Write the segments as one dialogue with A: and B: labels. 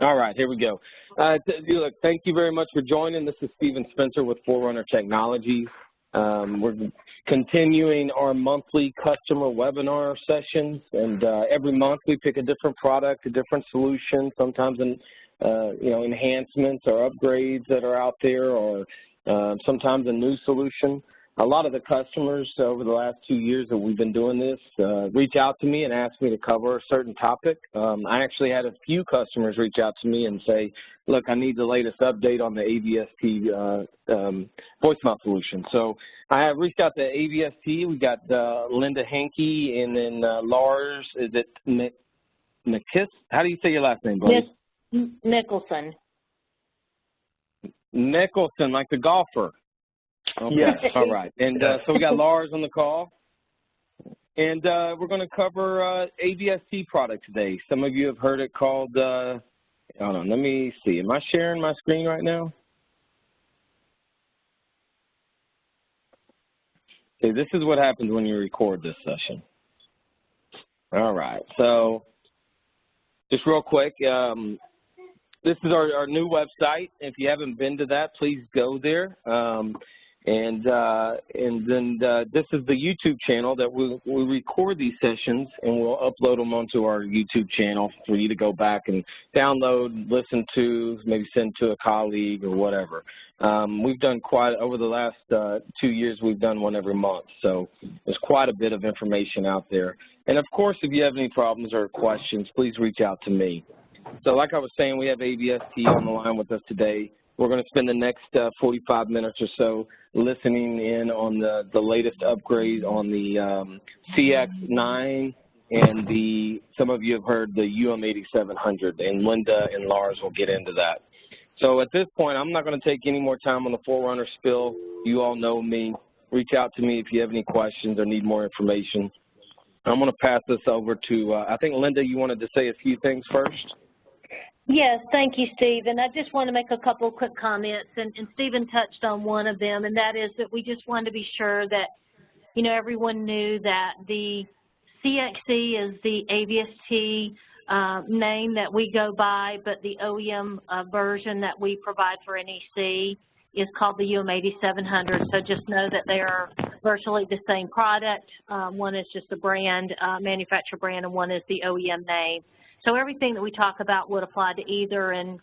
A: All right, here we go. Look, thank you very much for joining. This is Stephen Spencer with Forerunner Technologies. We're continuing our monthly customer webinar sessions, and every month we pick a different product, a different solution, sometimes enhancements or upgrades that are out there, or sometimes a new solution. A lot of the customers over the last 2 years that we've been doing this reach out to me and ask me to cover a certain topic. I actually had a few customers reach out to me and say, look, I need the latest update on the AVST voicemail solution. So I have reached out to AVST. We got Linda Hankey and then Lars, is it McKiss? How do you say your last name, buddy?
B: Nicholson.
A: Nicholson, like the golfer. Okay.
C: Yes.
A: All right. And so we got Lars on the call. And we're going to cover AVST product today. Some of you have heard it called, hold on, let me see. Am I sharing my screen right now? Okay, this is what happens when you record this session. All right. So just real quick, this is our new website. If you haven't been to that, please go there. And then this is the YouTube channel that we record these sessions, and we'll upload them onto our YouTube channel for you to go back and download, listen to, maybe send to a colleague or whatever. We've done quite, over the last 2 years, we've done one every month. So there's quite a bit of information out there. And of course, if you have any problems or questions, please reach out to me. So like I was saying, we have AVST on the line with us today. We're going to spend the next 45 minutes or so listening in on the latest upgrade on the CX9 and some of you have heard the UM8700, and Linda and Lars will get into that. So at this point, I'm not going to take any more time on the Forerunner spill. You all know me. Reach out to me if you have any questions or need more information. I'm going to pass this over to, I think, Linda, you wanted to say a few things first?
B: Yes, thank you, Stephen. I just want to make a couple of quick comments, and Stephen touched on one of them, and that is that we just wanted to be sure that, everyone knew that the CXE is the AVST name that we go by, but the OEM version that we provide for NEC is called the UM8700. So just know that they are virtually the same product. One is just a brand, manufacturer brand, and one is the OEM name. So everything that we talk about would apply to either, and,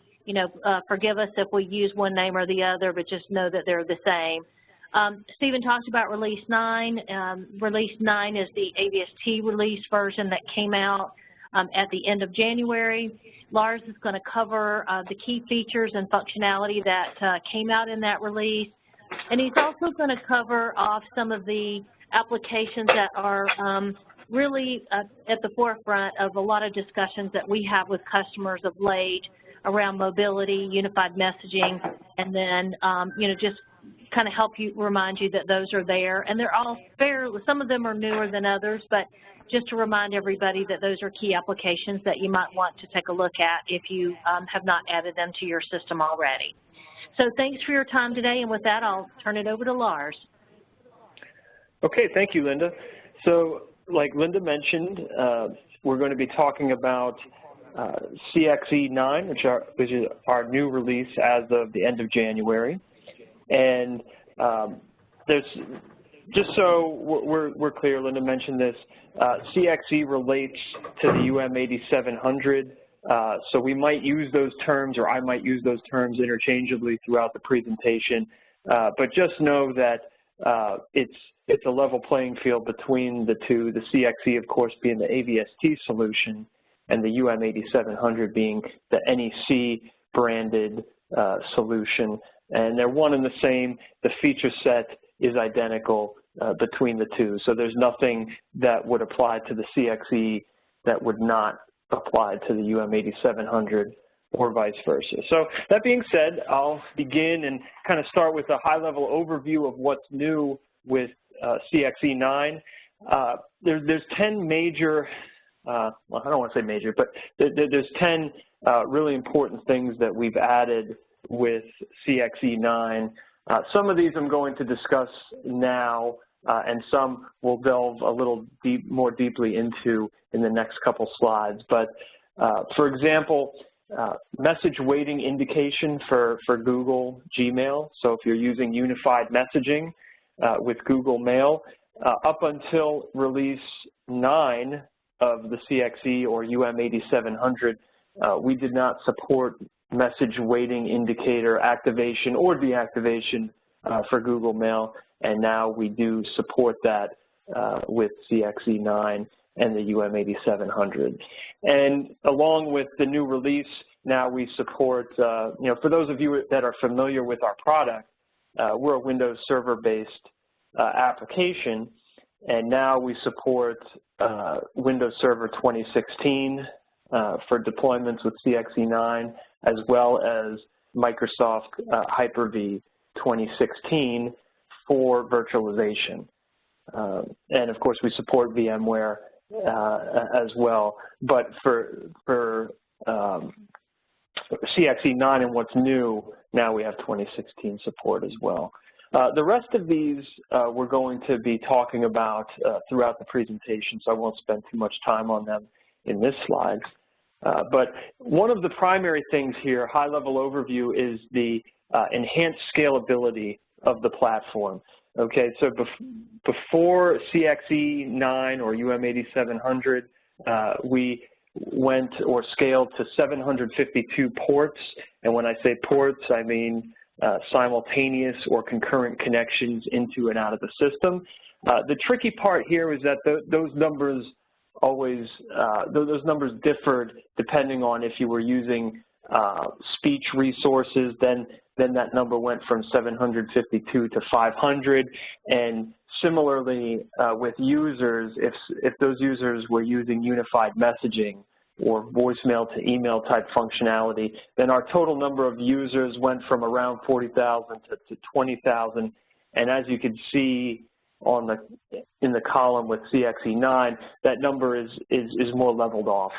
B: forgive us if we use one name or the other, but just know that they're the same. Stephen talked about Release 9. Release 9 is the AVST release version that came out at the end of January. Lars is going to cover the key features and functionality that came out in that release. And he's also going to cover off some of the applications that are really at the forefront of a lot of discussions that we have with customers of late around mobility, unified messaging, and then, just kind of help you, remind you that those are there. And they're all some of them are newer than others, but just to remind everybody that those are key applications that you might want to take a look at if you have not added them to your system already. So thanks for your time today, and with that, I'll turn it over to Lars.
C: Okay, thank you, Linda. So, like Linda mentioned, we're going to be talking about CXE9, which is our new release as of the end of January. And just so we're clear, Linda mentioned this, CXE relates to the UM8700. So we might use those terms, or I might use those terms interchangeably throughout the presentation. But just know that it's a level playing field between the two, the CXE, of course, being the AVST solution, and the UM8700 being the NEC branded solution. And they're one and the same. The feature set is identical between the two. So there's nothing that would apply to the CXE that would not apply to the UM8700 or vice versa. So that being said, I'll begin and kind of start with a high-level overview of what's new with CXE9. There's 10 major, well, I don't want to say major, but there's 10 really important things that we've added with CXE9. Some of these I'm going to discuss now, and some we'll delve a little more deeply into in the next couple slides. But for example, message waiting indication for Google Gmail. So if you're using unified messaging with Google Mail, up until release 9 of the CXE or UM8700, we did not support message waiting indicator activation or deactivation for Google Mail, and now we do support that with CXE 9 and the UM8700. And along with the new release, now we support, for those of you that are familiar with our product, we're a Windows Server-based application, and now we support Windows Server 2016 for deployments with CXE 9, as well as Microsoft Hyper-V 2016 for virtualization. And of course, we support VMware as well. But for CXE 9 and what's new, now we have 2016 support as well. The rest of these we're going to be talking about throughout the presentation, so I won't spend too much time on them in this slide. But one of the primary things here, high-level overview, is the enhanced scalability of the platform. Okay, so before CXE 9 or UM8700, we went or scaled to 752 ports, and when I say ports, I mean simultaneous or concurrent connections into and out of the system. The tricky part here is that those numbers always, those numbers differed depending on if you were using speech resources, then that number went from 752 to 500, and similarly with users, if those users were using unified messaging or voicemail to email type functionality, then our total number of users went from around 40,000 to 20,000, and as you can see in the column with CXE 9, that number is more leveled off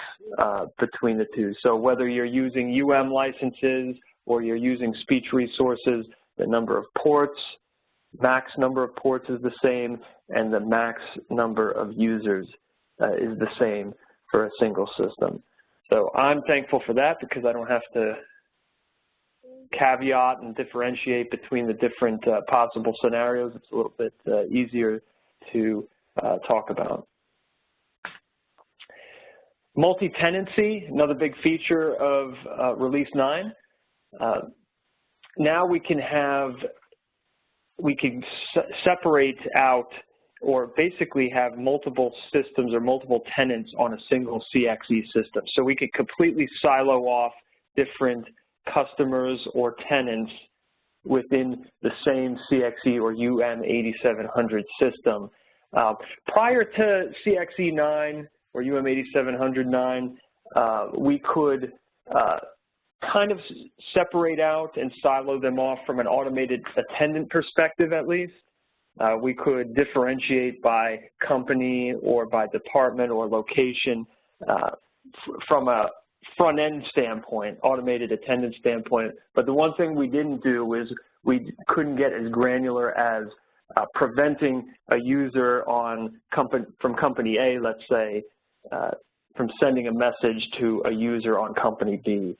C: between the two. So whether you're using licenses or you're using speech resources, the number of ports, max number of ports is the same, and the max number of users is the same for a single system. So I'm thankful for that because I don't have to caveat and differentiate between the different possible scenarios. It's a little bit easier to talk about. Multi-tenancy, another big feature of Release 9. Now we can separate out or basically have multiple systems or multiple tenants on a single CXE system. So we could completely silo off different customers or tenants within the same CXE or UM8700 system. Prior to CXE 9 or UM8700 9, we could kind of separate out and silo them off from an automated attendant perspective at least. We could differentiate by company or by department or location from a front-end standpoint, automated attendance standpoint. But the one thing we didn't do is we couldn't get as granular as preventing a user from company A, let's say, from sending a message to a user on company B.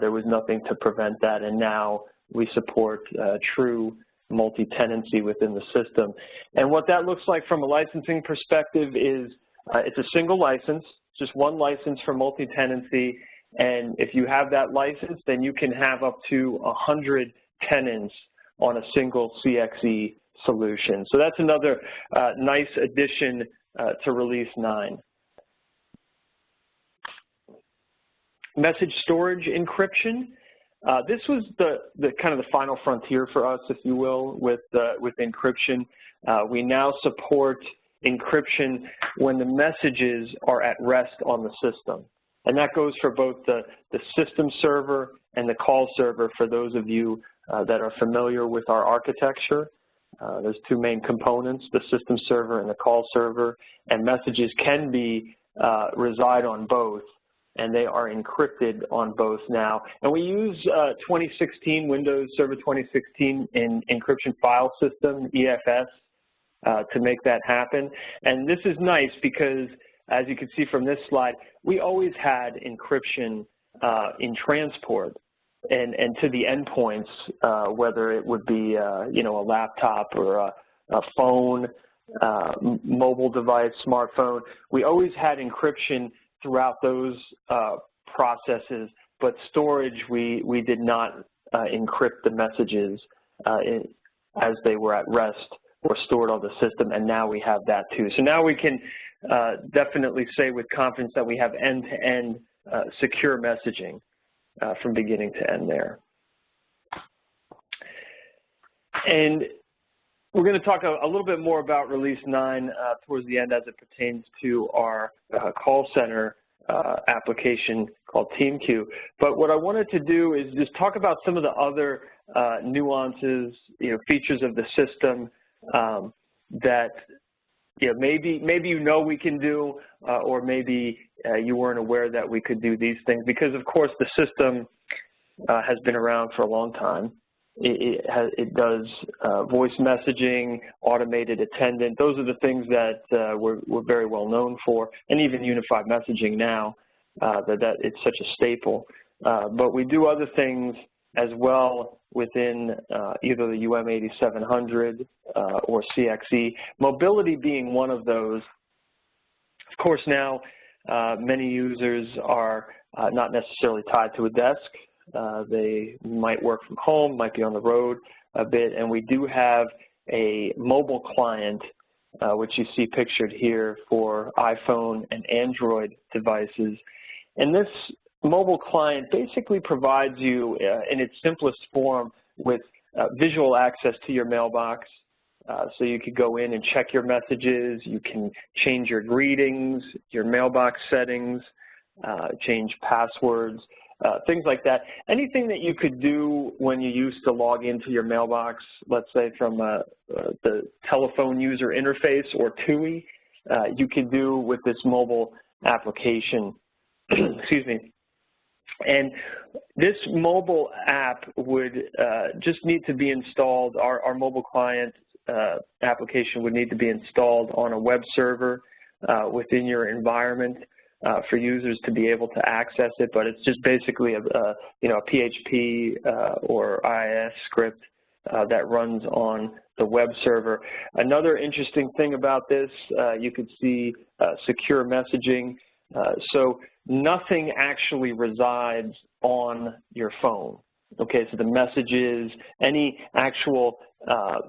C: There was nothing to prevent that, and now we support true multi-tenancy within the system. And what that looks like from a licensing perspective is it's a single license, just one license for multi-tenancy, and if you have that license, then you can have up to 100 tenants on a single CXE solution. So that's another nice addition to Release 9. Message storage encryption. This was the kind of the final frontier for us, if you will, with encryption. We now support encryption when the messages are at rest on the system. And that goes for both the system server and the call server for those of you that are familiar with our architecture. There's two main components, the system server and the call server, and messages can reside on both, and they are encrypted on both now. And we use 2016, Windows Server 2016 in encryption file system, EFS, to make that happen. And this is nice because, as you can see from this slide, we always had encryption in transport and to the endpoints, whether it would be, you know, a laptop or a phone, mobile device, smartphone. We always had encryption throughout those processes, but storage, we did not encrypt the messages as they were at rest or stored on the system, and now we have that too. So now we can definitely say with confidence that we have end-to-end secure messaging from beginning to end there. And we're going to talk a little bit more about Release 9 towards the end as it pertains to our call center application called TeamQ. But what I wanted to do is just talk about some of the other nuances, you know, features of the system that, you know, maybe you know we can do, or maybe you weren't aware that we could do these things, because of course the system has been around for a long time. It does voice messaging, automated attendant. Those are the things that we're very well known for, and even unified messaging now, that it's such a staple. But we do other things as well within either the UM8700 or CXE, mobility being one of those. Of course, now many users are not necessarily tied to a desk. They might work from home, might be on the road a bit, and we do have a mobile client, which you see pictured here for iPhone and Android devices. And this mobile client basically provides you, in its simplest form, with visual access to your mailbox. So you could go in and check your messages, you can change your greetings, your mailbox settings, change passwords, things like that. Anything that you could do when you used to log into your mailbox, let's say from the telephone user interface or TUI, you could do with this mobile application. Excuse me. And this mobile app would just need to be installed. Our mobile client application would need to be installed on a web server within your environment for users to be able to access it. But it's just basically a PHP or IIS script that runs on the web server. Another interesting thing about this, you could see secure messaging. So nothing actually resides on your phone. Okay, so the messages, any actual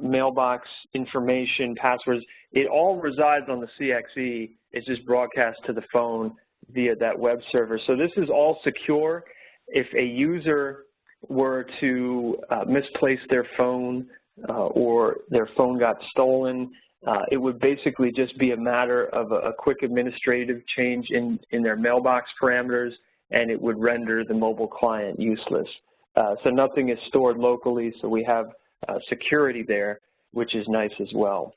C: mailbox information, passwords, it all resides on the CXE. It's just broadcast to the phone via that web server. So this is all secure. If a user were to misplace their phone or their phone got stolen, it would basically just be a matter of a quick administrative change in their mailbox parameters, and it would render the mobile client useless. So nothing is stored locally, so we have security there, which is nice as well.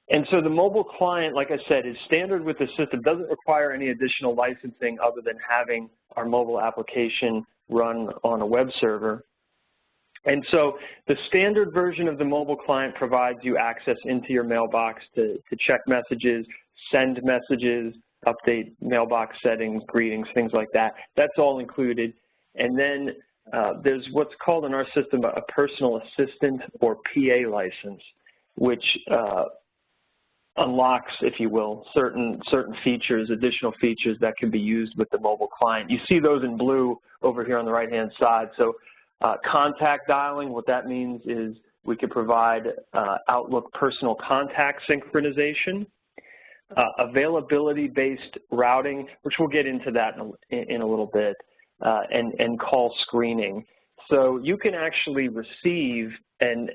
C: And so the mobile client, like I said, is standard with the system, doesn't require any additional licensing other than having our mobile application run on a web server. And so the standard version of the mobile client provides you access into your mailbox to check messages, send messages, update mailbox settings, greetings, things like that. That's all included. And then there's what's called in our system a personal assistant or PA license, which unlocks, if you will, certain features, additional features that can be used with the mobile client. You see those in blue over here on the right-hand side. So contact dialing, what that means is we could provide Outlook personal contact synchronization, availability-based routing, which we'll get into that in a little bit, and call screening. So you can actually receive and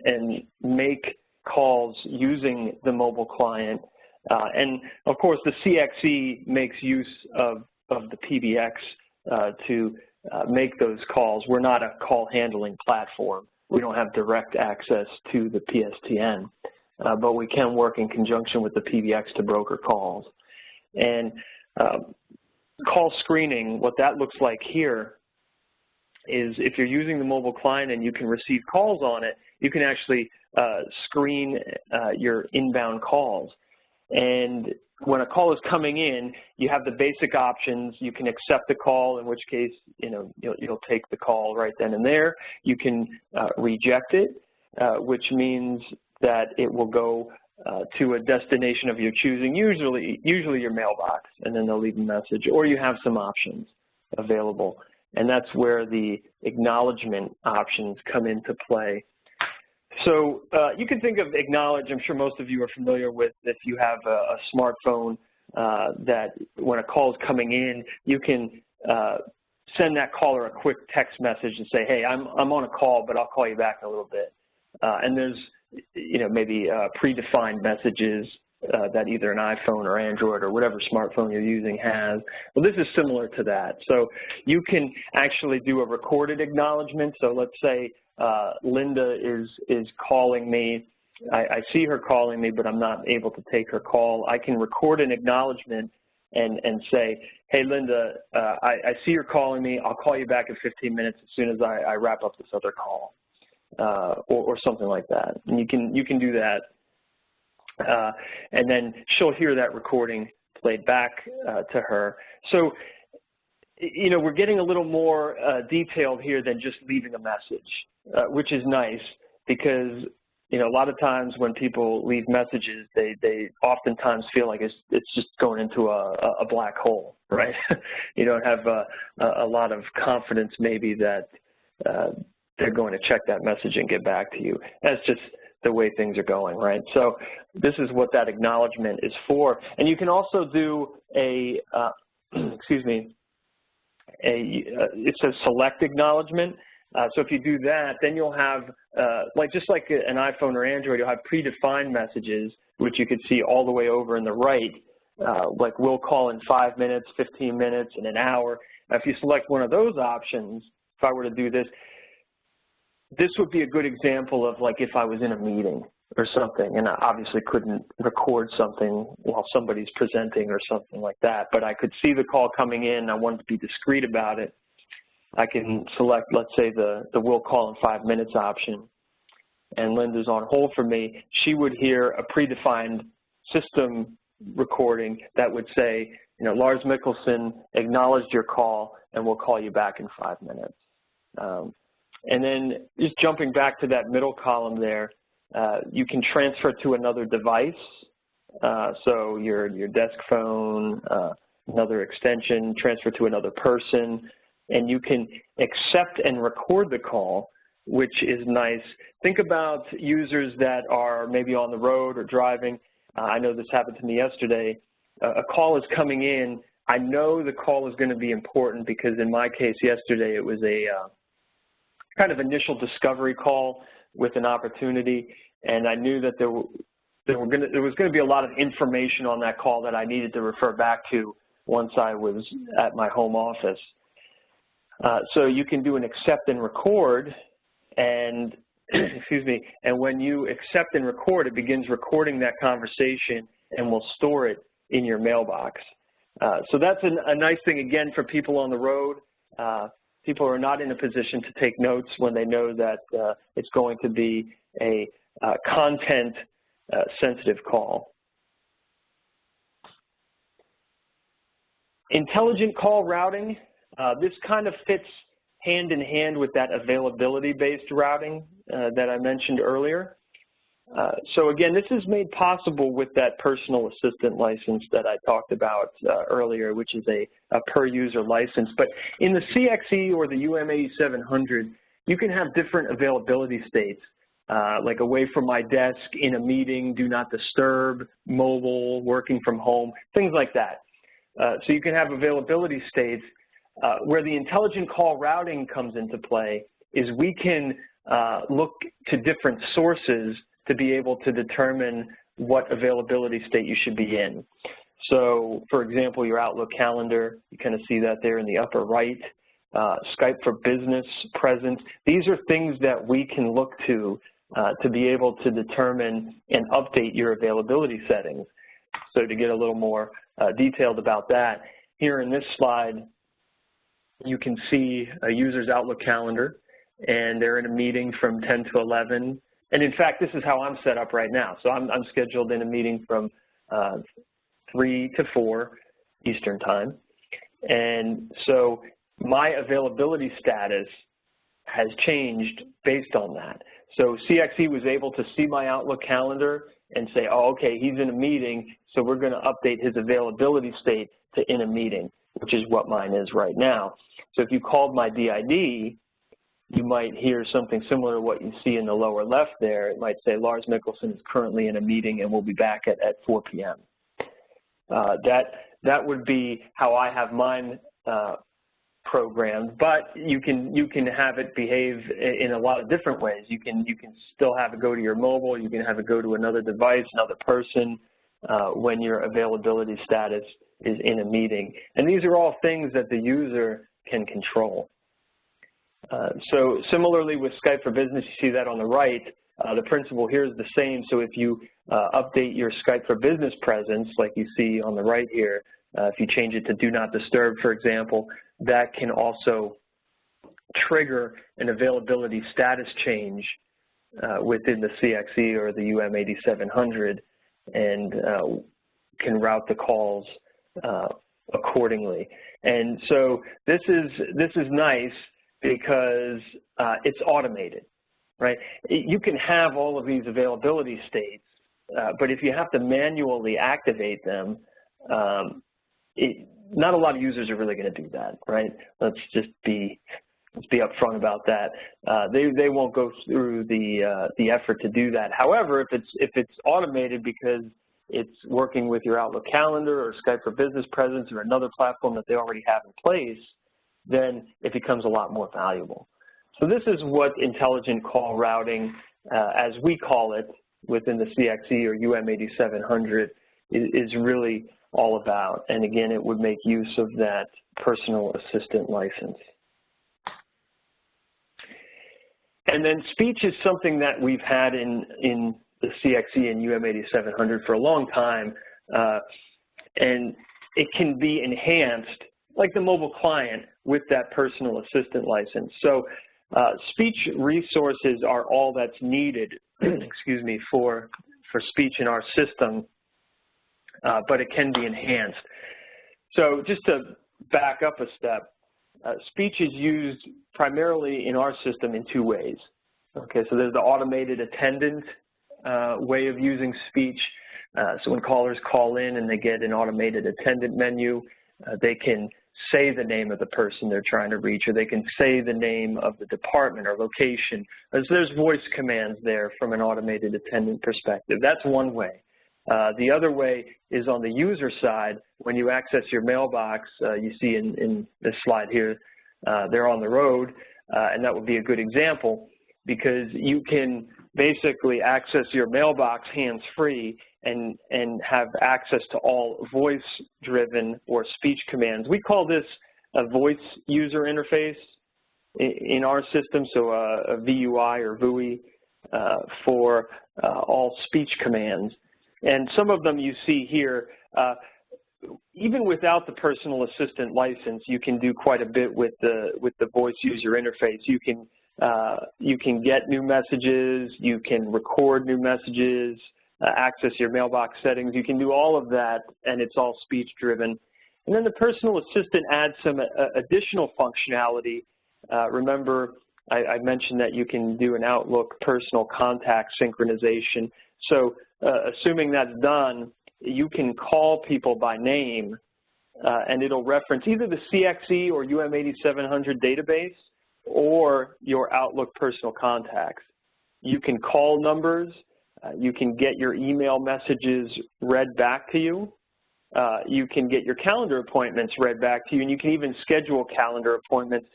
C: make calls using the mobile client. And of course, the CXE makes use of the PBX to make those calls. We're not a call handling platform. We don't have direct access to the PSTN, but we can work in conjunction with the PBX to broker calls. And call screening, what that looks like here is if you're using the mobile client and you can receive calls on it, you can actually screen your inbound calls. And when a call is coming in, you have the basic options. You can accept the call, in which case, you'll take the call right then and there. You can reject it, which means that it will go to a destination of your choosing, usually your mailbox, and then they'll leave a message, or you have some options available. And that's where the acknowledgement options come into play. So you can think of acknowledge, I'm sure most of you are familiar with, if you have a smartphone, that when a call is coming in, you can send that caller a quick text message and say, hey, I'm on a call, but I'll call you back in a little bit. And there's maybe predefined messages that either an iPhone or Android or whatever smartphone you're using has. Well, this is similar to that. So you can actually do a recorded acknowledgement. So let's say Linda is calling me. I see her calling me, but I'm not able to take her call. I can record an acknowledgement and say, hey, Linda, I see you're calling me. I'll call you back in 15 minutes as soon as I wrap up this other call, or something like that. And you can do that. And then she'll hear that recording played back to her. So, we're getting a little more detailed here than just leaving a message, which is nice because, a lot of times when people leave messages, they oftentimes feel like it's just going into a black hole, right? You don't have a lot of confidence maybe that they're going to check that message and get back to you. That's just the way things are going, right? So this is what that acknowledgement is for. And you can also do it says select acknowledgement. So if you do that, then you'll have, just like an iPhone or Android, you'll have predefined messages, which you could see all the way over in the right, like we'll call in 5 minutes, 15 minutes, and an hour. Now, if you select one of those options, if I were to do this, this would be a good example of like if I was in a meeting or something, and I obviously couldn't record something while somebody's presenting or something like that, but I could see the call coming in, I wanted to be discreet about it. I can select, let's say, the will call in 5 minutes option, and Linda's on hold for me. She would hear a predefined system recording that would say, Lars Mikkelsen acknowledged your call and we'll call you back in 5 minutes. And then just jumping back to that middle column there, you can transfer to another device. So your desk phone, another extension, transfer to another person, and you can accept and record the call, which is nice. Think about users that are maybe on the road or driving. I know this happened to me yesterday. A call is coming in. I know the call is going to be important because in my case yesterday it was a kind of initial discovery call with an opportunity, and I knew that there was going to be a lot of information on that call that I needed to refer back to once I was at my home office. So you can do an accept and record, and and when you accept and record, it begins recording that conversation and will store it in your mailbox. So that's a nice thing, again, for people on the road. People are not in a position to take notes when they know that it's going to be a content-sensitive call. Intelligent call routing, this kind of fits hand in hand with that availability-based routing that I mentioned earlier. So again, this is made possible with that personal assistant license that I talked about earlier, which is a per-user license. But in the CXE or the UM8700, you can have different availability states, like away from my desk, in a meeting, do not disturb, mobile, working from home, things like that. So you can have availability states. Where the intelligent call routing comes into play is we can look to different sources to be able to determine what availability state you should be in. So, for example, your Outlook calendar, you kind of see that there in the upper right. Skype for Business, present. These are things that we can look to be able to determine and update your availability settings. So to get a little more detailed about that, here in this slide, you can see a user's Outlook calendar, and they're in a meeting from 10 to 11. And in fact, this is how I'm set up right now. So I'm scheduled in a meeting from 3 to 4 Eastern Time. And so my availability status has changed based on that. So CXE was able to see my Outlook calendar and say, oh, okay, he's in a meeting, so we're going to update his availability state to in a meeting, which is what mine is right now. So if you called my DID, you might hear something similar to what you see in the lower left there. It might say Lars Mikkelsen is currently in a meeting and will be back at 4 p.m. That would be how I have mine programmed, but you can have it behave in a lot of different ways. You can still have it go to your mobile. You can have it go to another device, another person, when your availability status is in a meeting. And these are all things that the user can control. So similarly with Skype for Business, you see that on the right. The principle here is the same. So if you update your Skype for Business presence, like you see on the right here, if you change it to Do Not Disturb, for example, that can also trigger an availability status change within the CXE or the UM8700 and can route the calls accordingly. And so this is nice because it's automated, right? You can have all of these availability states, but if you have to manually activate them, not a lot of users are really going to do that, right? Let's be upfront about that. They won't go through the effort to do that. However, if it's automated because it's working with your Outlook calendar or Skype for Business presence or another platform that they already have in place, then it becomes a lot more valuable. So this is what intelligent call routing, as we call it within the CXE or UM8700, is really all about. And again, it would make use of that personal assistant license. And then speech is something that we've had in the CXE and UM8700 for a long time, and it can be enhanced like the mobile client with that personal assistant license. So speech resources are all that's needed, excuse me, for speech in our system, but it can be enhanced. So just to back up a step, speech is used primarily in our system in two ways. Okay, so there's the automated attendant way of using speech. So when callers call in and they get an automated attendant menu, they can say the name of the person they're trying to reach, or they can say the name of the department or location. So there's voice commands there from an automated attendant perspective. That's one way. The other way is on the user side. When you access your mailbox, you see in this slide here, they're on the road, and that would be a good example because you can basically access your mailbox hands-free and have access to all voice-driven or speech commands. We call this a voice user interface in our system, so a VUI or VUI for all speech commands. And some of them you see here, even without the personal assistant license, you can do quite a bit with the voice user interface. You can get new messages, you can record new messages, access your mailbox settings. You can do all of that, and it's all speech driven. And then the personal assistant adds some additional functionality. Remember, I mentioned that you can do an Outlook personal contact synchronization. So assuming that's done, you can call people by name, and it'll reference either the CXE or UM8700 database or your Outlook personal contacts. You can call numbers. You can get your email messages read back to you. You can get your calendar appointments read back to you, and you can even schedule calendar appointments.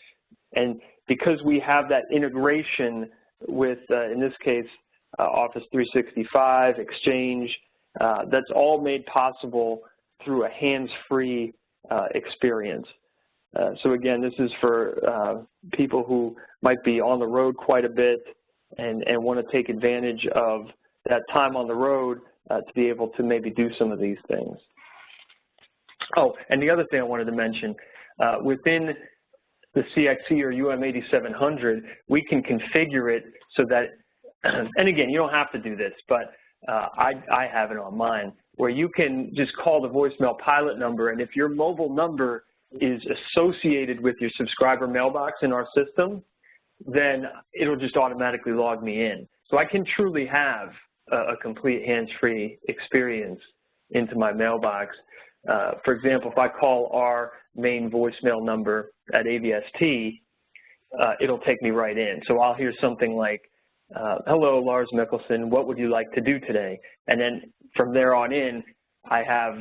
C: And because we have that integration with, in this case, Office 365, Exchange, that's all made possible through a hands-free experience. So again, this is for people who might be on the road quite a bit and want to take advantage of that time on the road to be able to maybe do some of these things. Oh, and the other thing I wanted to mention, within the CXE or UM8700, we can configure it so that, and again, you don't have to do this, but I have it on mine, where you can just call the voicemail pilot number, and if your mobile number is associated with your subscriber mailbox in our system, then it'll just automatically log me in. So I can truly have a complete hands-free experience into my mailbox. For example, if I call our main voicemail number at AVST, it'll take me right in. So I'll hear something like, hello, Lars Mikkelsen, what would you like to do today? And then from there on in, I have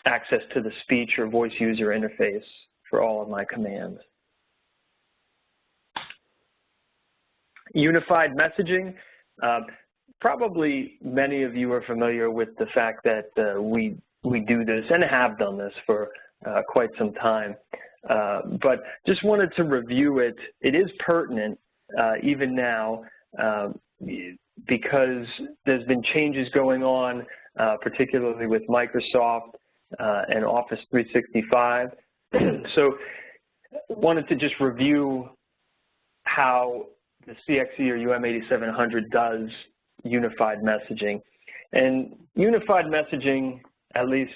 C: access to the speech or voice user interface for all of my commands. Unified messaging. Probably many of you are familiar with the fact that we do this and have done this for quite some time. But just wanted to review it. It is pertinent even now because there's been changes going on, particularly with Microsoft and Office 365. So wanted to just review how the CXE or UM8700 does unified messaging. And unified messaging, at least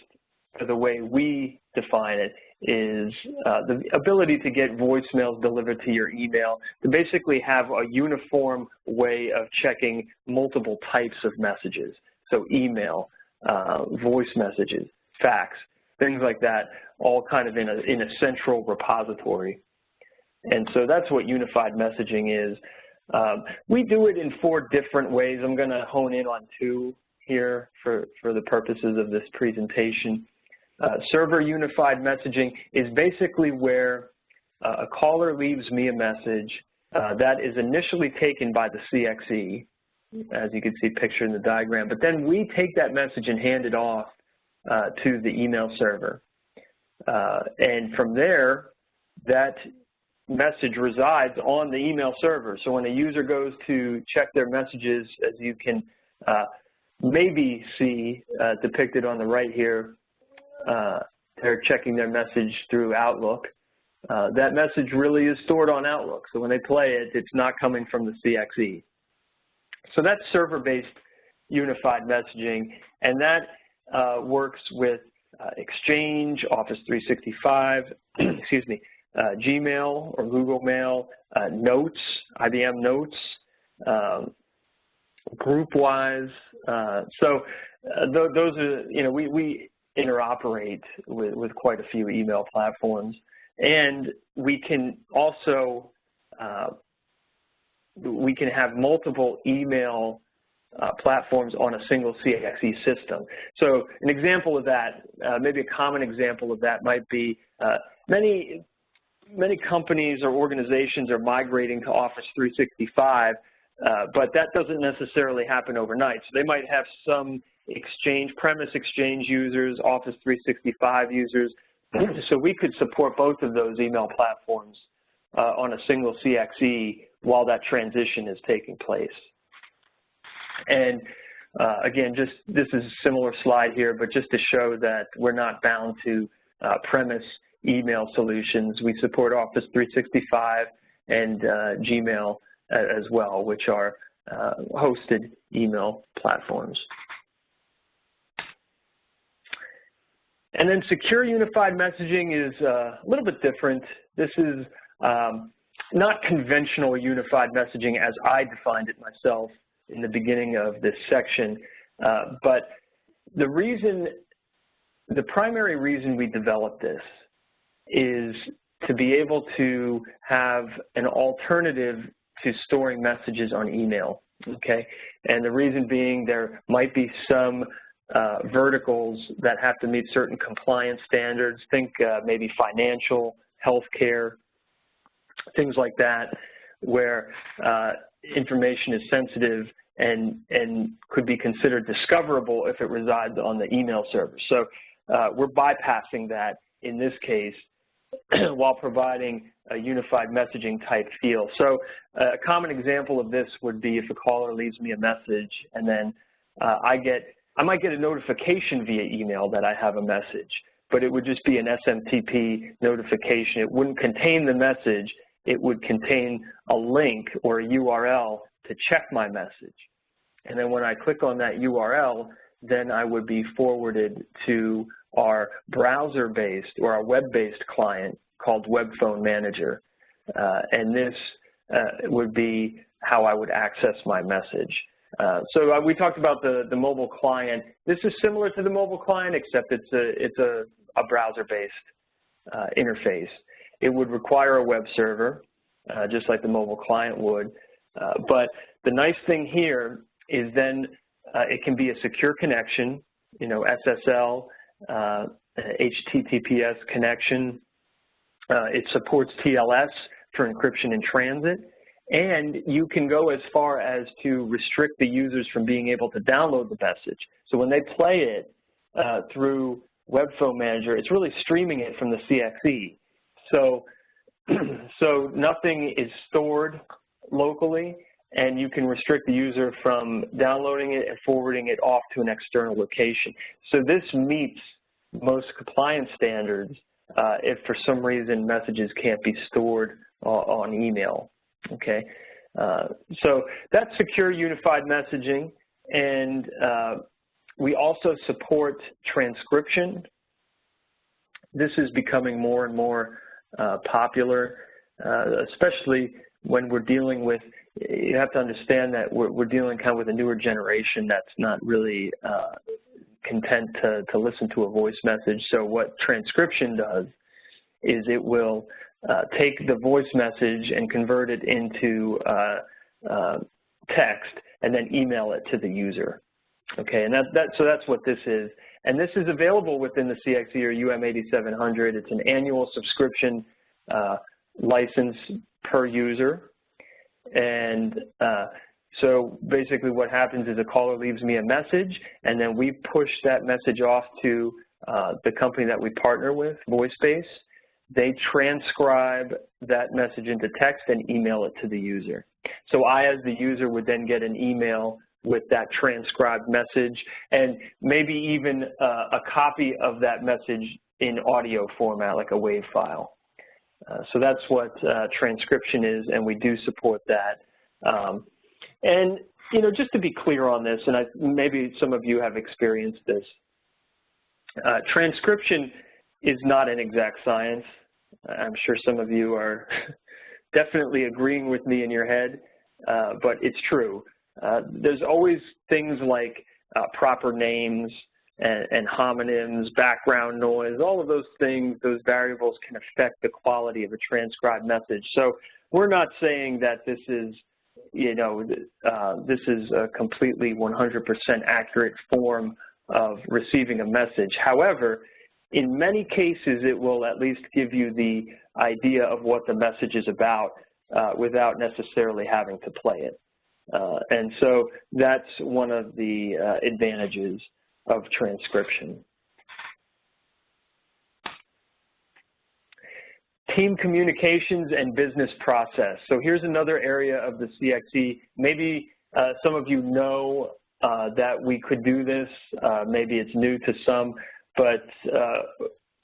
C: for the way we define it, is the ability to get voicemails delivered to your email, to basically have a uniform way of checking multiple types of messages. So email, voice messages, fax, things like that, all kind of in a central repository. And so that's what unified messaging is. We do it in 4 different ways. I'm going to hone in on 2 here for the purposes of this presentation. Server unified messaging is basically where a caller leaves me a message that is initially taken by the CXE, as you can see pictured in the diagram, but then we take that message and hand it off to the email server. And from there, that message resides on the email server. So when a user goes to check their messages, as you can maybe see depicted on the right here, they're checking their message through Outlook. That message really is stored on Outlook. So when they play it, it's not coming from the CXE. So that's server-based unified messaging, and that works with Exchange, Office 365, excuse me, Gmail or Google Mail, Notes, IBM Notes, GroupWise. So those are, you know, we interoperate with quite a few email platforms, and we can also we can have multiple email platforms on a single CXE system. So an example of that, maybe a common example of that might be many companies or organizations are migrating to Office 365, but that doesn't necessarily happen overnight. So they might have some Exchange, premise Exchange users, Office 365 users. So we could support both of those email platforms on a single CXE while that transition is taking place. And again, this is a similar slide here, but just to show that we're not bound to premise email solutions. We support Office 365 and Gmail as well, which are hosted email platforms. And then secure unified messaging is a little bit different. This is not conventional unified messaging as I defined it myself in the beginning of this section, but the primary reason we developed this is to be able to have an alternative to storing messages on email, okay? And the reason being there might be some verticals that have to meet certain compliance standards, think maybe financial, healthcare, things like that, where information is sensitive and could be considered discoverable if it resides on the email server. So we're bypassing that in this case while providing a unified messaging type feel. So a common example of this would be if a caller leaves me a message and then I might get a notification via email that I have a message, but it would just be an SMTP notification. It wouldn't contain the message. It would contain a link or a URL to check my message. And then when I click on that URL, then I would be forwarded to our browser-based or our web-based client called Web Phone Manager. And this would be how I would access my message. So we talked about the mobile client. This is similar to the mobile client, except it's a browser-based interface. It would require a web server, just like the mobile client would. But the nice thing here is then it can be a secure connection, you know, SSL, HTTPS connection. It supports TLS for encryption in transit. And you can go as far as to restrict the users from being able to download the message. So when they play it through Web Phone Manager, it's really streaming it from the CXE. So, so nothing is stored locally, and you can restrict the user from downloading it and forwarding it off to an external location. So this meets most compliance standards if for some reason messages can't be stored on email. Okay, so that's secure unified messaging, and we also support transcription. This is becoming more and more popular, especially when we're dealing with, you have to understand that we're dealing kind of with a newer generation that's not really content to listen to a voice message. So what transcription does is it will take the voice message and convert it into text and then email it to the user. Okay, and so that's what this is. And this is available within the CXE or UM8700. It's an annual subscription license per user. And so basically what happens is a caller leaves me a message, and then we push that message off to the company that we partner with, VoiceBase. They transcribe that message into text and email it to the user. So I, as the user, would then get an email with that transcribed message and maybe even a copy of that message in audio format, like a WAV file. So that's what transcription is, and we do support that. And, you know, just to be clear on this, and maybe some of you have experienced this, transcription is not an exact science. I'm sure some of you are definitely agreeing with me in your head, but it's true. There's always things like proper names and homonyms, background noise, all of those things, those variables can affect the quality of a transcribed message. So we're not saying that this is, you know, this is a completely 100% accurate form of receiving a message. However, in many cases, it will at least give you the idea of what the message is about without necessarily having to play it. And so that's one of the advantages of transcription. Team communications and business process. So here's another area of the CXE. Maybe some of you know that we could do this. Maybe it's new to some. But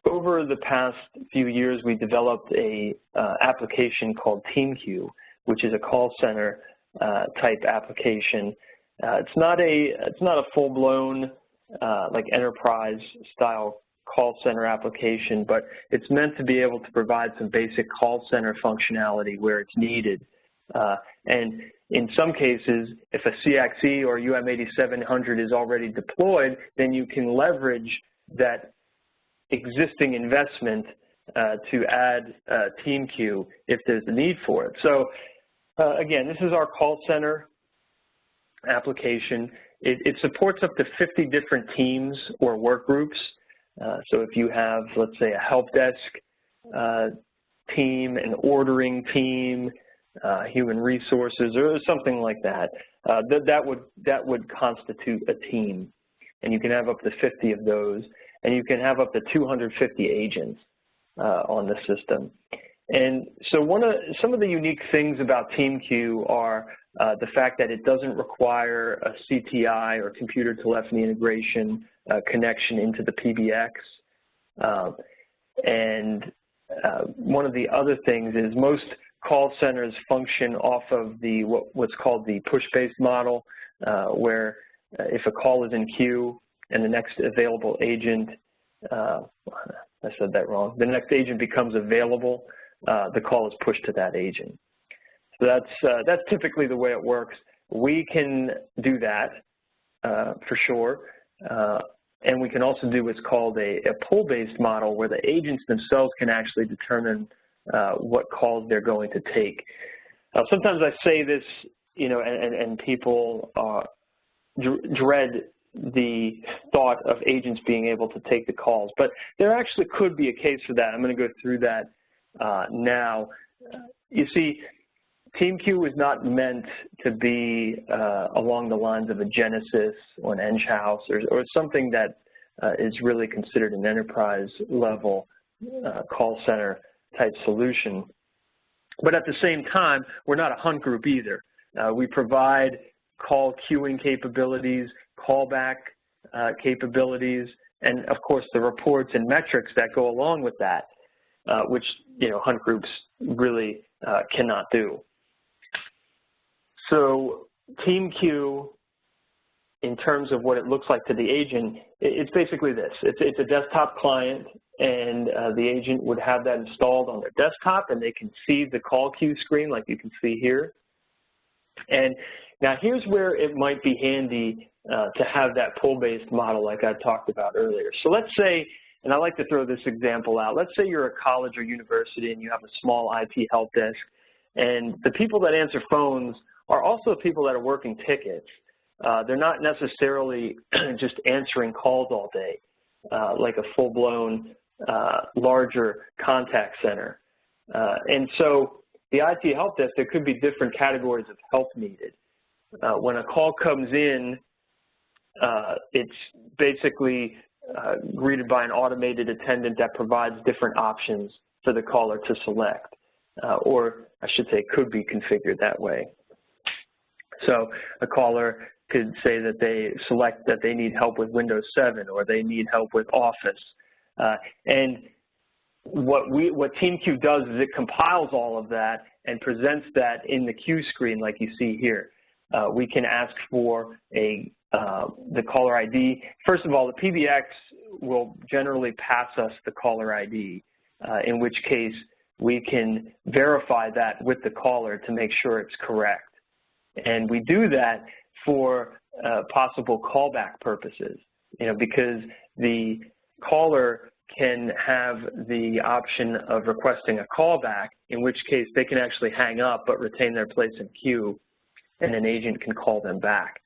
C: over the past few years, we developed a application called TeamQ, which is a call center type application. It's not a full-blown like enterprise style call center application, but it's meant to be able to provide some basic call center functionality where it's needed. And in some cases, if a CXE or UM8700 is already deployed, then you can leverage that existing investment to add TeamQ if there's a need for it. So again, this is our call center application. It supports up to 50 different teams or work groups. So if you have, let's say, a help desk team, an ordering team, human resources, or something like that, that would constitute a team. And you can have up to 50 of those, and you can have up to 250 agents on the system. And so some of the unique things about TeamQ are the fact that it doesn't require a CTI or computer telephony integration connection into the PBX. And one of the other things is most call centers function off of what's called the push-based model, where if a call is in queue, and the next available agent, I said that wrong, the next agent becomes available, the call is pushed to that agent. So that's typically the way it works. We can do that for sure, and we can also do what's called a pull-based model where the agents themselves can actually determine what calls they're going to take. Sometimes I say this, you know, and people dread the thought of agents being able to take the calls, but there actually could be a case for that. I'm going to go through that now. You see, TeamQ was not meant to be along the lines of a Genesis or an Enghouse or something that is really considered an enterprise level call center type solution. But at the same time, we're not a hunt group either. We provide call queuing capabilities, callback capabilities, and of course the reports and metrics that go along with that, which, you know, hunt groups really cannot do. So TeamQ, in terms of what it looks like to the agent, it's basically this. It's a desktop client, and the agent would have that installed on their desktop, and they can see the call queue screen like you can see here. And now here's where it might be handy to have that pull-based model like I talked about earlier. So let's say, and I like to throw this example out, let's say you're a college or university and you have a small IT help desk, and the people that answer phones are also people that are working tickets. They're not necessarily just answering calls all day, like a full-blown, larger contact center. And so the IT help desk, there could be different categories of help needed. When a call comes in, it's basically greeted by an automated attendant that provides different options for the caller to select, or I should say could be configured that way. So a caller could say that they select that they need help with Windows 7 or they need help with Office. And what TeamQ does is it compiles all of that and presents that in the queue screen like you see here. We can ask for the caller ID. First of all, the PBX will generally pass us the caller ID, in which case we can verify that with the caller to make sure it's correct. And we do that for possible callback purposes, you know, because the caller can have the option of requesting a callback, in which case they can actually hang up but retain their place in queue, and an agent can call them back.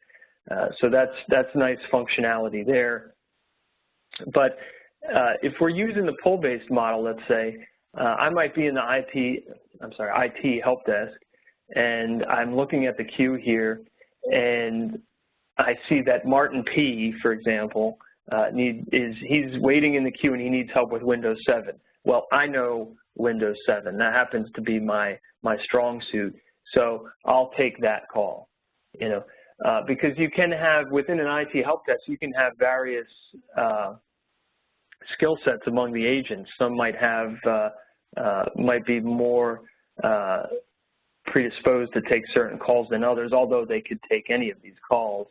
C: So that's nice functionality there. But if we're using the pull-based model, let's say, I might be in the IT help desk, and I'm looking at the queue here, and I see that Martin P., for example, he's waiting in the queue and he needs help with Windows 7. Well, I know Windows 7. That happens to be my strong suit, so I'll take that call, you know, because you can have, within an IT help desk, you can have various skill sets among the agents. Some might have, might be more predisposed to take certain calls than others, although they could take any of these calls.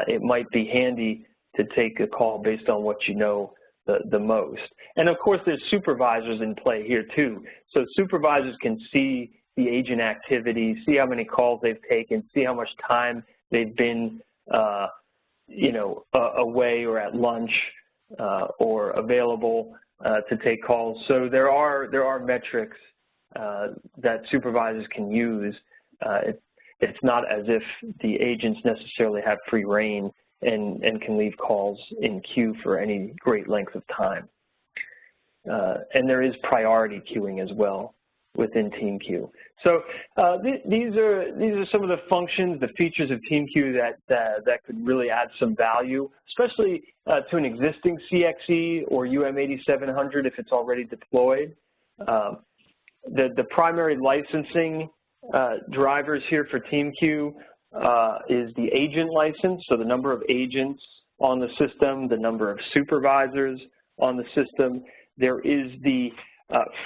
C: It might be handy to take a call based on what you know the most. And of course, there's supervisors in play here too. So supervisors can see the agent activity, see how many calls they've taken, see how much time they've been, you know, away or at lunch or available to take calls. So there are metrics that supervisors can use. It's not as if the agents necessarily have free reign and can leave calls in queue for any great length of time. And there is priority queuing as well within TeamQ. So these are some of the functions, the features of TeamQ that could really add some value, especially to an existing CXE or UM8700 if it's already deployed. The primary licensing drivers here for TeamQ is the agent license, so the number of agents on the system, the number of supervisors on the system. There is the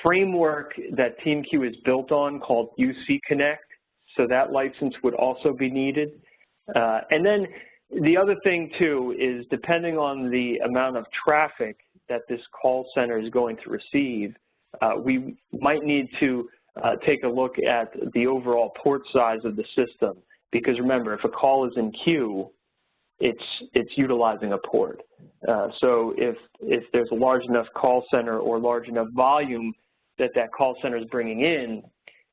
C: framework that TeamQ is built on called UC Connect, so that license would also be needed. And then the other thing too is depending on the amount of traffic that this call center is going to receive, we might need to take a look at the overall port size of the system, because remember, if a call is in queue, it's utilizing a port. So if there's a large enough call center or large enough volume that call center is bringing in,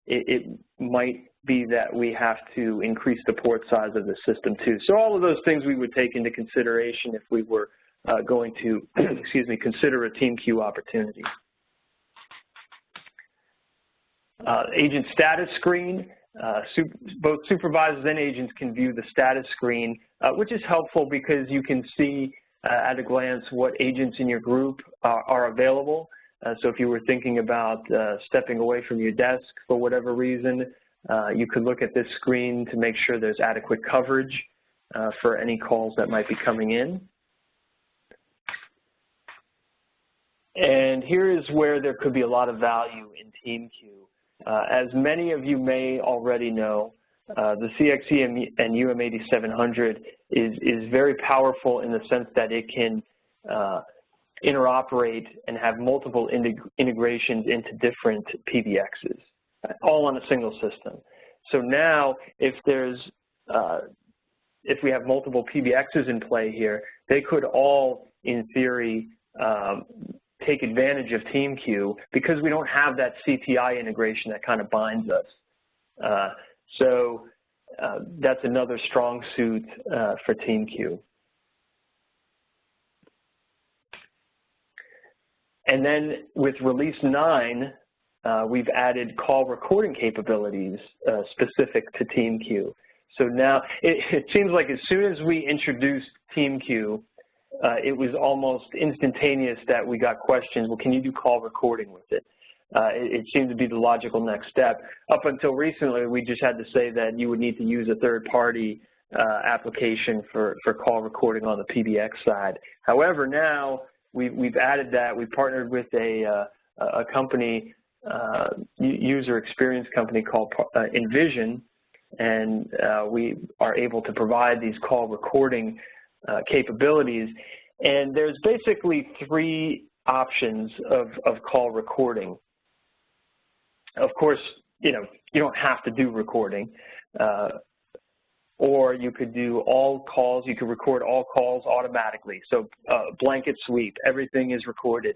C: it might be that we have to increase the port size of the system too. So all of those things we would take into consideration if we were going to, excuse me, consider a team queue opportunity. Agent status screen. Both supervisors and agents can view the status screen, which is helpful because you can see at a glance what agents in your group are available. So if you were thinking about stepping away from your desk for whatever reason, you could look at this screen to make sure there's adequate coverage for any calls that might be coming in. And here is where there could be a lot of value in TeamQ. As many of you may already know, the CXE and UM8700 is very powerful in the sense that it can interoperate and have multiple integrations into different PBXs, all on a single system. So now, if we have multiple PBXs in play here, they could all, in theory, take advantage of TeamQ because we don't have that CTI integration that kind of binds us. So that's another strong suit for TeamQ. And then with Release 9, we've added call recording capabilities specific to TeamQ. So now it seems like as soon as we introduced TeamQ, it was almost instantaneous that we got questions, well, can you do call recording with it? It seemed to be the logical next step. Up until recently, we just had to say that you would need to use a third-party application for call recording on the PBX side. However, now we've added that. We've partnered with a company, user experience company called Envision, and we are able to provide these call recording capabilities. And there's basically three options of call recording. Of course, you don't have to do recording, or you could do all calls. You could record all calls automatically. So blanket sweep, everything is recorded.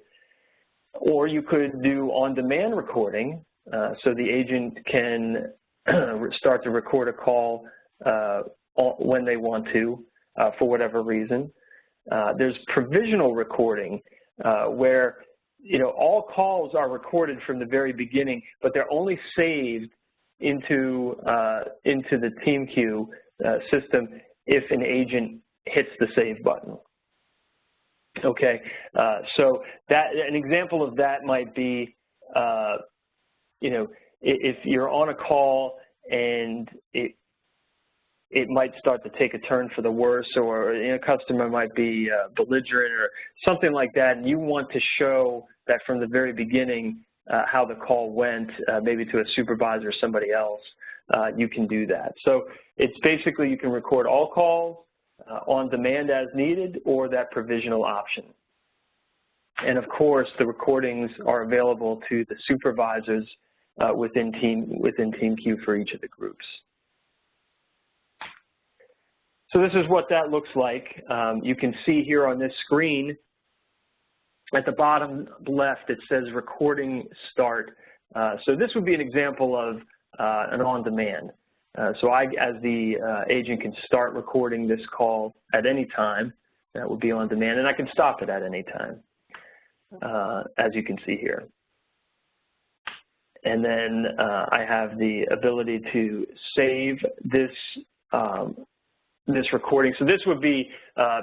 C: Or you could do on-demand recording, so the agent can start to record a call when they want to, for whatever reason. There's provisional recording, where all calls are recorded from the very beginning, but they're only saved into the TeamQ system if an agent hits the save button. Okay, so an example of that might be, if you're on a call and it might start to take a turn for the worse, or a customer might be belligerent or something like that, and you want to show that from the very beginning how the call went, maybe to a supervisor or somebody else, you can do that. So it's basically you can record all calls on demand as needed, or that provisional option. And of course, the recordings are available to the supervisors within TeamQ for each of the groups. So this is what that looks like. You can see here on this screen, at the bottom left, it says recording start. So this would be an example of an on-demand. So I, as the agent, can start recording this call at any time. That would be on demand, and I can stop it at any time, as you can see here. And then I have the ability to save this this recording. So this would be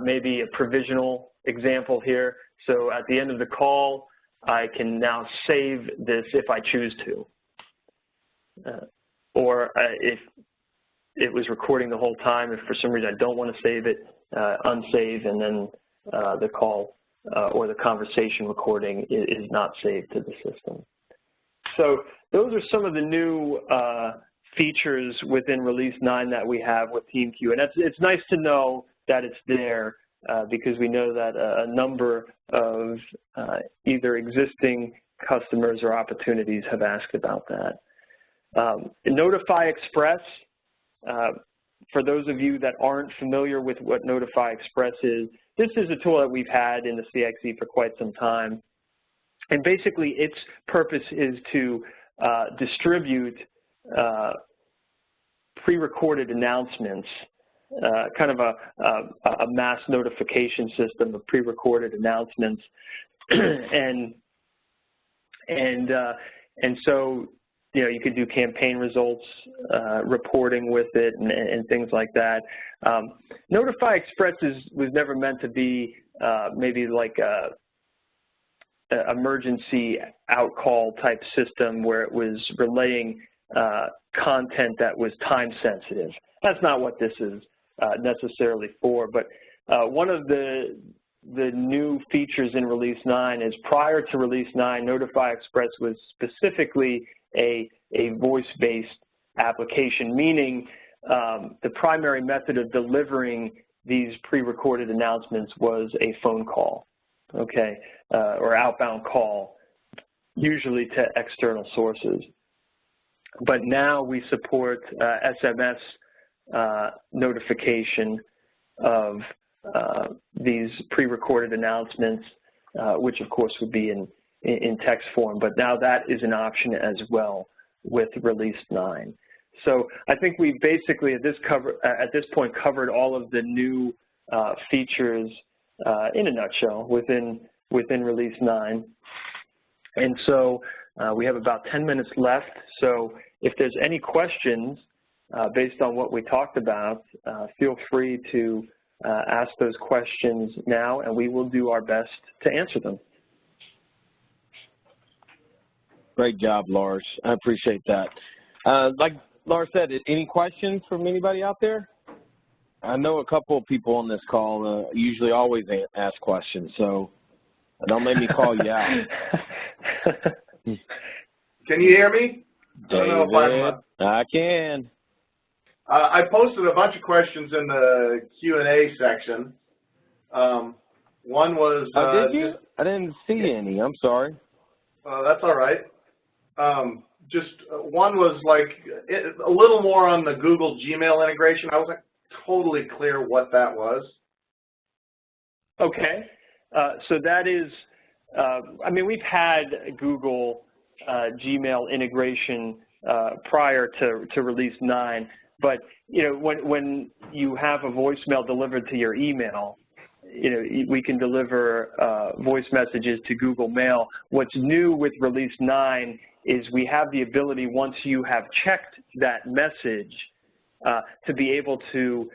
C: maybe a provisional example here. So at the end of the call, I can now save this if I choose to. Or if it was recording the whole time, if for some reason I don't want to save it, unsave, and then the call or the conversation recording is not saved to the system. So those are some of the new features within Release 9 that we have with TeamQ. And it's nice to know that it's there because we know that a number of either existing customers or opportunities have asked about that. Notify Express, for those of you that aren't familiar with what Notify Express is, this is a tool that we've had in the CXE for quite some time. And basically its purpose is to distribute pre-recorded announcements, kind of a mass notification system of pre-recorded announcements. and so, you know, you could do campaign results reporting with it and things like that. Notify Express was never meant to be maybe like a emergency outcall type system where it was relaying content that was time sensitive. That's not what this is necessarily for, but one of the new features in Release 9 is prior to Release 9, Notify Express was specifically a voice-based application, meaning the primary method of delivering these pre-recorded announcements was a phone call, okay, or outbound call, usually to external sources. But now we support SMS notification of these pre-recorded announcements, which of course would be in text form, but now that is an option as well with Release 9. So I think we basically at this point covered all of the new features in a nutshell within Release 9. And so we have about 10 minutes left. So if there's any questions based on what we talked about, feel free to ask those questions now, and we will do our best to answer them.
A: Great job, Lars. I appreciate that. Like Lars said, any questions from anybody out there? I know a couple of people on this call usually always ask questions, so don't make me call you out.
D: Can you hear me?
A: David, I can.
D: I posted a bunch of questions in the Q&A section. One was...
A: did you? I didn't see any. I'm sorry.
D: That's all right. One was like a little more on the Google Gmail integration. I wasn't totally clear what that was.
C: Okay. So that is, I mean, we've had Google Gmail integration prior to Release 9, but, you know, when you have a voicemail delivered to your email, you know, we can deliver voice messages to Google Mail. What's new with Release 9 is we have the ability, once you have checked that message, to be able to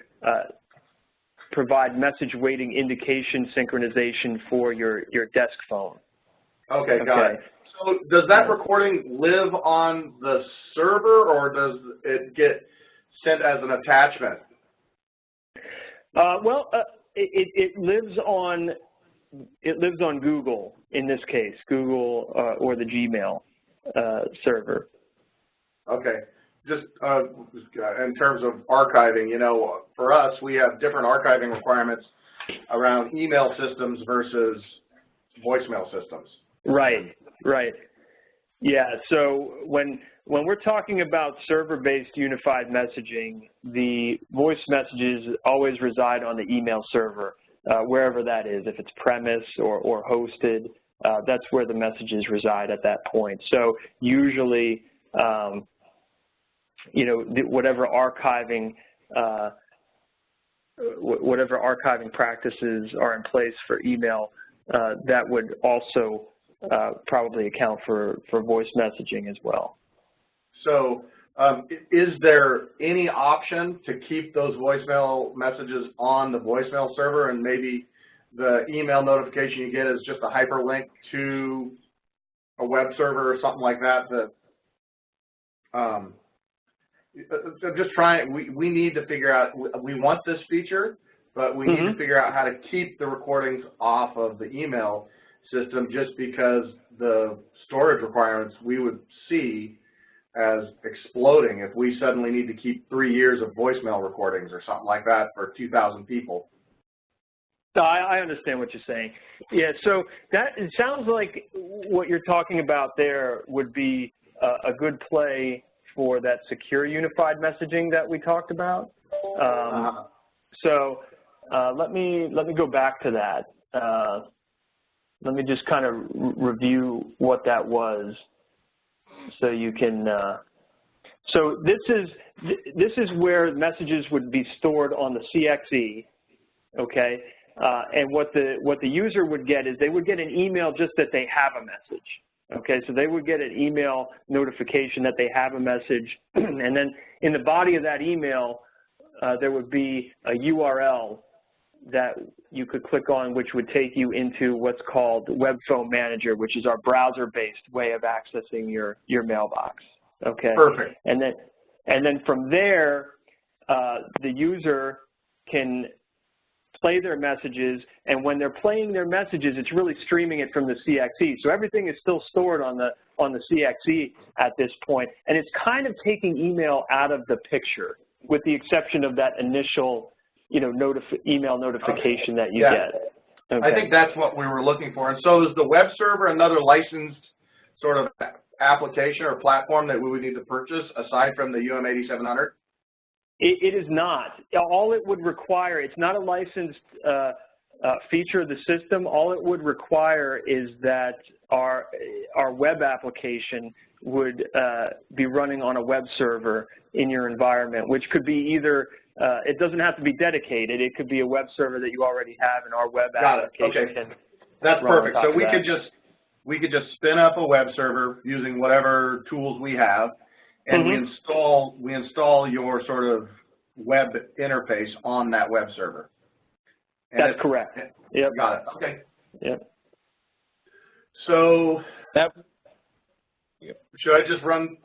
C: provide message waiting indication synchronization for your desk phone.
D: Okay, got it. So does that recording live on the server, or does it get sent as an attachment?
C: It lives on Google in this case, Google or the Gmail server.
D: Okay. Just in terms of archiving, you know, for us, we have different archiving requirements around email systems versus voicemail systems.
C: Right, right. Yeah, so when we're talking about server-based unified messaging, the voice messages always reside on the email server, wherever that is. If it's premise or hosted, that's where the messages reside at that point. So usually, you know, whatever archiving practices are in place for email, that would also probably account for voice messaging as well.
D: So is there any option to keep those voicemail messages on the voicemail server, and maybe the email notification you get is just a hyperlink to a web server or something like that? I'm just trying, we need to figure out, we want this feature, but we need to figure out how to keep the recordings off of the email system, just because the storage requirements we would see as exploding if we suddenly need to keep 3 years of voicemail recordings or something like that for 2,000 people.
C: No, I understand what you're saying. Yeah, so it sounds like what you're talking about there would be a good play for that secure unified messaging that we talked about. So let me go back to that. Let me just kind of review what that was, so you can. So this is where messages would be stored on the CXE, okay? And what the user would get is they would get an email just that they have a message. Okay, so they would get an email notification that they have a message, and then in the body of that email, there would be a URL that you could click on, which would take you into what's called Web Phone Manager, which is our browser-based way of accessing your mailbox. Okay.
D: Perfect.
C: And then from there, the user can play their messages, and when they're playing their messages, it's really streaming it from the CXE. So everything is still stored on the CXE at this point, and it's kind of taking email out of the picture, with the exception of that initial, email notification that you get. Okay.
D: I think that's what we were looking for. And so is the web server another licensed sort of application or platform that we would need to purchase aside from the UM8700?
C: It is not. All it would require, it's not a licensed feature of the system. All it would require is that our web application would be running on a web server in your environment, which could be either, it doesn't have to be dedicated. It could be a web server that you already have in our web application.
D: Okay. That's perfect. So we could just spin up a web server using whatever tools we have, and we install your sort of web interface on that web server. And
C: that's correct. Yep.
D: Got it. Okay.
C: Yep.
D: So should I just run,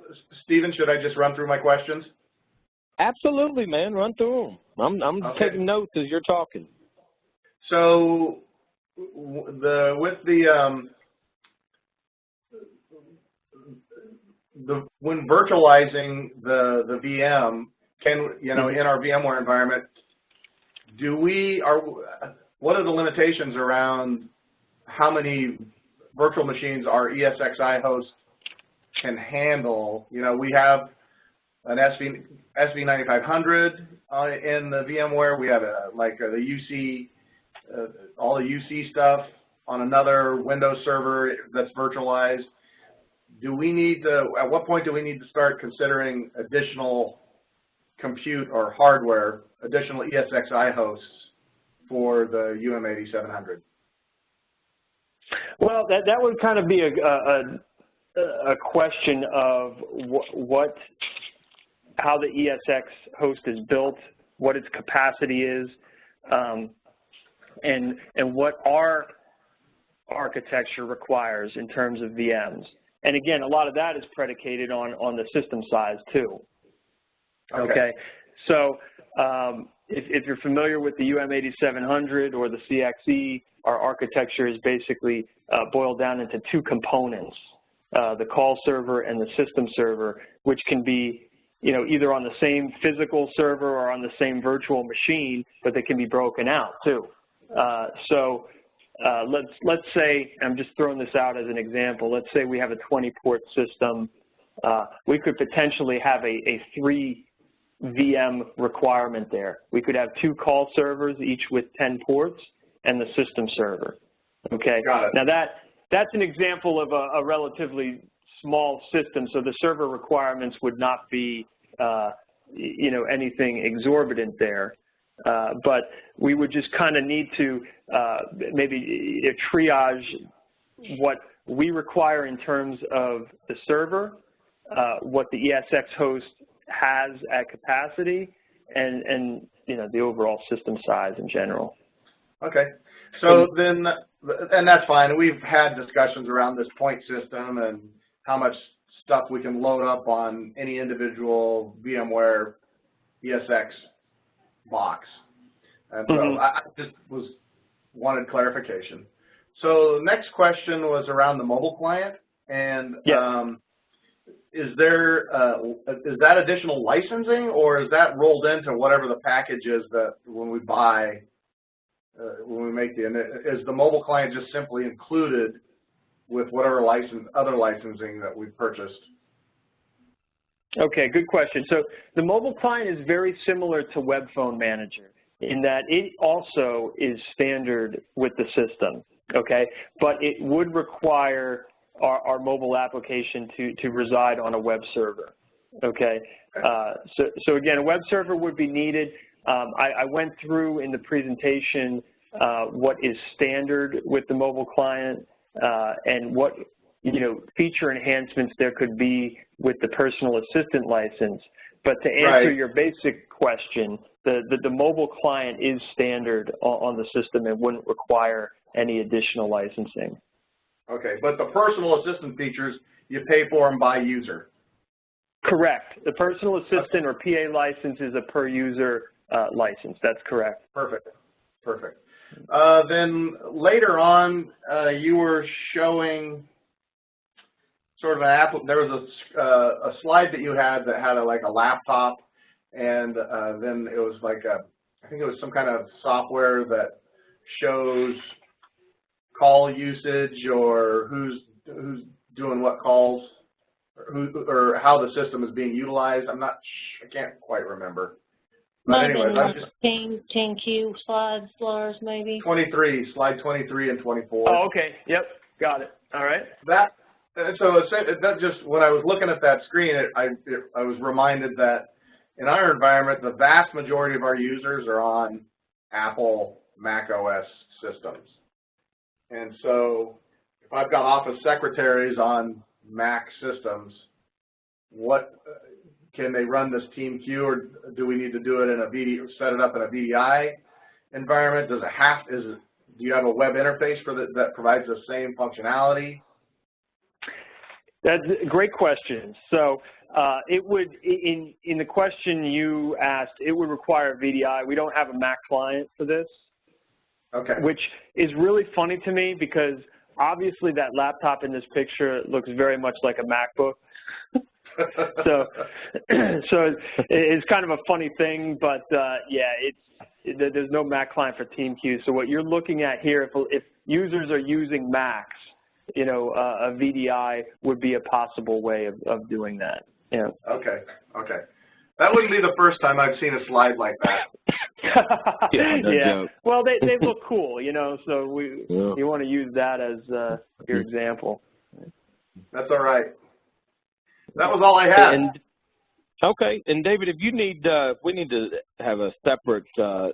D: Stephen, should I just run through my questions?
A: Absolutely, man. Run through them. I'm taking notes as you're talking.
D: So when virtualizing the VM, in our VMware environment, what are the limitations around how many virtual machines our ESXi host can handle? We have an SV9500 in the VMware. We have the UC, all the UC stuff on another Windows server that's virtualized. Do we need to, at what point do we need to start considering additional compute or hardware, additional ESXi hosts for the UM8700?
C: Well, that would kind of be a question of how the ESX host is built, what its capacity is, and what our architecture requires in terms of VMs. And again, a lot of that is predicated on the system size too. Okay. So if you're familiar with the UM8700 or the CXE, our architecture is basically boiled down into two components, the call server and the system server, which can be either on the same physical server or on the same virtual machine, but they can be broken out too. Let's say, I'm just throwing this out as an example, let's say we have a 20-port system. We could potentially have a 3 VM requirement there. We could have 2 call servers, each with 10 ports, and the system server. Okay.
D: Got it.
C: Now that's an example of a relatively small system, so the server requirements would not be anything exorbitant there. But we would just kind of need to maybe triage what we require in terms of the server, what the ESX host has at capacity, and the overall system size in general.
D: Okay, so then, and that's fine. We've had discussions around this point system and how much stuff we can load up on any individual VMware ESX box. And so I just wanted clarification. So the next question was around the mobile client, and is that additional licensing, or is that rolled into whatever the package is that when we buy when we make is the mobile client just simply included with whatever other licensing that we've purchased?
C: Okay, good question. So the mobile client is very similar to Web Phone Manager in that it also is standard with the system, okay? But it would require our mobile application to reside on a web server, okay? So again, a web server would be needed. I went through in the presentation what is standard with the mobile client and what feature enhancements there could be with the personal assistant license. But to answer your basic question, the mobile client is standard on the system and wouldn't require any additional licensing.
D: Okay, but the personal assistant features, you pay for them by user.
C: Correct. The personal assistant or PA license is a per user license. That's correct.
D: Perfect. Perfect. Then later on, you were showing sort of an app. There was a slide that you had that had like a laptop, and then it was like I think it was some kind of software that shows call usage or who's doing what calls, or how the system is being utilized. I can't quite remember. But anyway, that's just
B: 10Q slides, Lars, maybe.
D: 23, slide 23 and 24.
C: Oh, okay. Yep, got it. All right.
D: That just, when I was looking at that screen, I was reminded that in our environment, the vast majority of our users are on Apple Mac OS systems. And so if I've got Office secretaries on Mac systems, can they run this TeamQ, or do we need to do it in a set it up in a VDI environment? Do you have a web interface that provides the same functionality?
C: That's a great question. So it would, in the question you asked, it would require VDI. We don't have a Mac client for this.
D: Okay.
C: Which is really funny to me because obviously that laptop in this picture looks very much like a MacBook. so it's kind of a funny thing, but yeah, there's no Mac client for TeamQ. So what you're looking at here, if users are using Macs, a VDI would be a possible way of doing that. Yeah.
D: Okay. Okay. That wouldn't be the first time I've seen a slide like that.
C: Yeah. Well, they look cool, so you want to use that as your example.
D: That's all right. That was all I had.
A: Okay. And David, if you need, we need to have a separate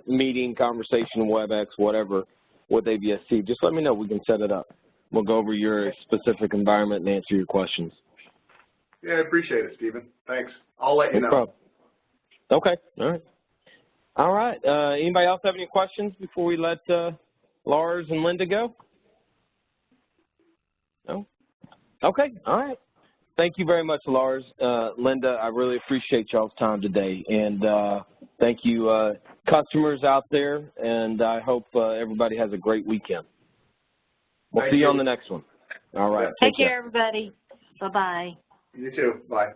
A: meeting, conversation, WebEx, whatever, with AVST, just let me know. We can set it up. We'll go over your specific environment and answer your questions.
D: Yeah, I appreciate it, Stephen. Thanks. I'll let you know.
A: Problem. Okay. All right. All right. Anybody else have any questions before we let Lars and Linda go? No? Okay. All right. Thank you very much, Lars. Linda, I really appreciate y'all's time today. And thank you, customers out there. And I hope everybody has a great weekend. We'll see you on the next one. All right.
B: Take care, everybody. Bye-bye.
D: You too. Bye.